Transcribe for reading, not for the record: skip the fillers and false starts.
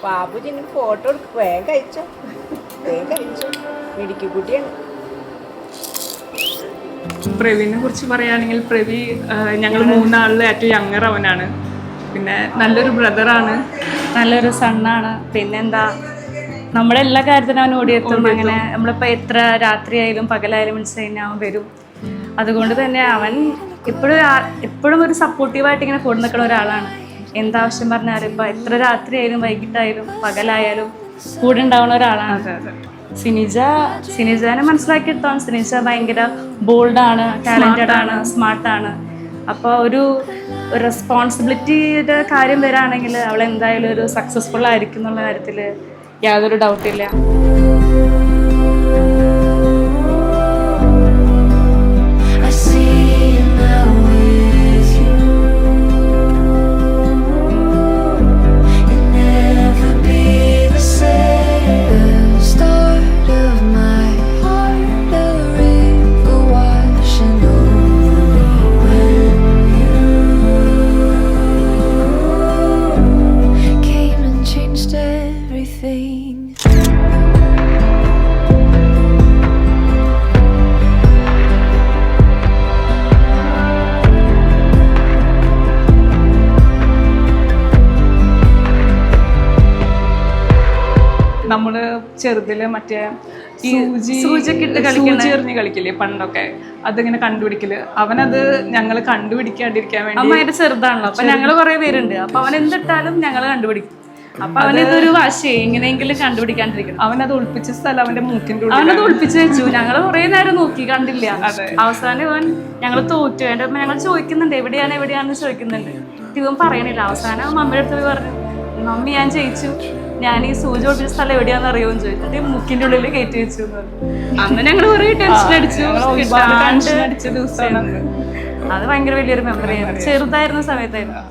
ബാബുജിന് photo എടുക്കും. വേഗം കഴിച്ചോ, വേഗം കഴിച്ചോ. മിടുക്കി കുട്ടിയാണ്. പ്രവീനെ കുറിച്ച് പറയുകയാണെങ്കിൽ പ്രവി ഞങ്ങൾ മൂന്നാളിൽ ഏറ്റവും യങ്ങർ അവനാണ്. പിന്നെ നല്ലൊരു ബ്രദറാണ്, നല്ലൊരു സണ്ണാണ്. പിന്നെന്താ, നമ്മുടെ എല്ലാ കാര്യത്തിനും അവൻ ഓടിയെത്തും. അങ്ങനെ നമ്മളിപ്പോൾ എത്ര രാത്രിയായാലും പകലായാലും വിളിച്ചു കഴിഞ്ഞാൽ അവൻ വരും. അതുകൊണ്ട് തന്നെ അവൻ എപ്പോഴും ഒരു സപ്പോർട്ടീവായിട്ട് ഇങ്ങനെ കൂടെ നിൽക്കുന്ന ഒരാളാണ്. എന്താവശ്യം പറഞ്ഞാലും ഇപ്പോൾ എത്ര രാത്രിയായാലും വൈകിട്ടായാലും പകലായാലും കൂടെ ഉണ്ടാവുന്ന ഒരാളാണ്. സിനിജാനെ മനസ്സിലാക്കിയെടുത്തോളം സിനിജ ഭയങ്കര ബോൾഡാണ്, ടാലൻറ്റഡ് ആണ്, സ്മാർട്ടാണ്. അപ്പോൾ ഒരു റെസ്പോൺസിബിലിറ്റിയുടെ കാര്യം വരാണെങ്കിൽ അവൾ എന്തായാലും ഒരു സക്സസ്ഫുൾ ആയിരിക്കും എന്നുള്ള കാര്യത്തിൽ യാതൊരു ഡൗട്ടില്ല. നമ്മള് ചെറുതില് മറ്റേ സൂചി എറിഞ്ഞ് കളിക്കില്ലേ പണ്ടൊക്കെ, അതിങ്ങനെ കണ്ടുപിടിക്കല്. അവനത് ഞങ്ങള് കണ്ടുപിടിക്കാണ്ടിരിക്കാൻ വേണ്ടി, അമ്മ അതിന്റെ ചെറുതാണല്ലോ, അപ്പൊ ഞങ്ങള് കുറെ പേരുണ്ട്. അപ്പൊ അവൻ എന്തിട്ടാലും ഞങ്ങള് കണ്ടുപിടിക്കും. അപ്പൊ അവനിതൊരു വാശിയെ എങ്ങനെയെങ്കിലും കണ്ടുപിടിക്കാണ്ടിരിക്കണം. അവനത് ഒളിപ്പിച്ച സ്ഥലം അവന്റെ മൂക്കിന്റെ അവനത് ഒളിപ്പിച്ചു വെച്ചു. ഞങ്ങള് കുറെ നേരം നോക്കി, കണ്ടില്ല. അവസാനം അവൻ ഞങ്ങൾ തോറ്റു. എൻ്റെ അമ്മ ഞങ്ങൾ ചോദിക്കുന്നുണ്ട് എവിടെയാണെന്ന് ചോദിക്കുന്നുണ്ട്. ഇവൻ പറയണില്ല. അവസാനം മമ്മിയുടെ അടുത്ത് പോയി പറഞ്ഞു, മമ്മി ഞാൻ ജയിച്ചു, ഞാൻ ഈ സൂചി ഒളിപ്പിച്ച സ്ഥലം എവിടെയാണെന്ന് അറിയുമെന്ന് ചോദിച്ചിട്ട് മൂക്കിന്റെ ഉള്ളിൽ കയറ്റി വെച്ചു എന്ന് പറഞ്ഞു. അന്ന് ഞങ്ങൾ കുറെ ടെൻഷൻ അടിച്ചു. അത് ഭയങ്കര വലിയൊരു മെമ്മറിയാണ്. ചെറുതായിരുന്ന സമയത്തായിരുന്നു.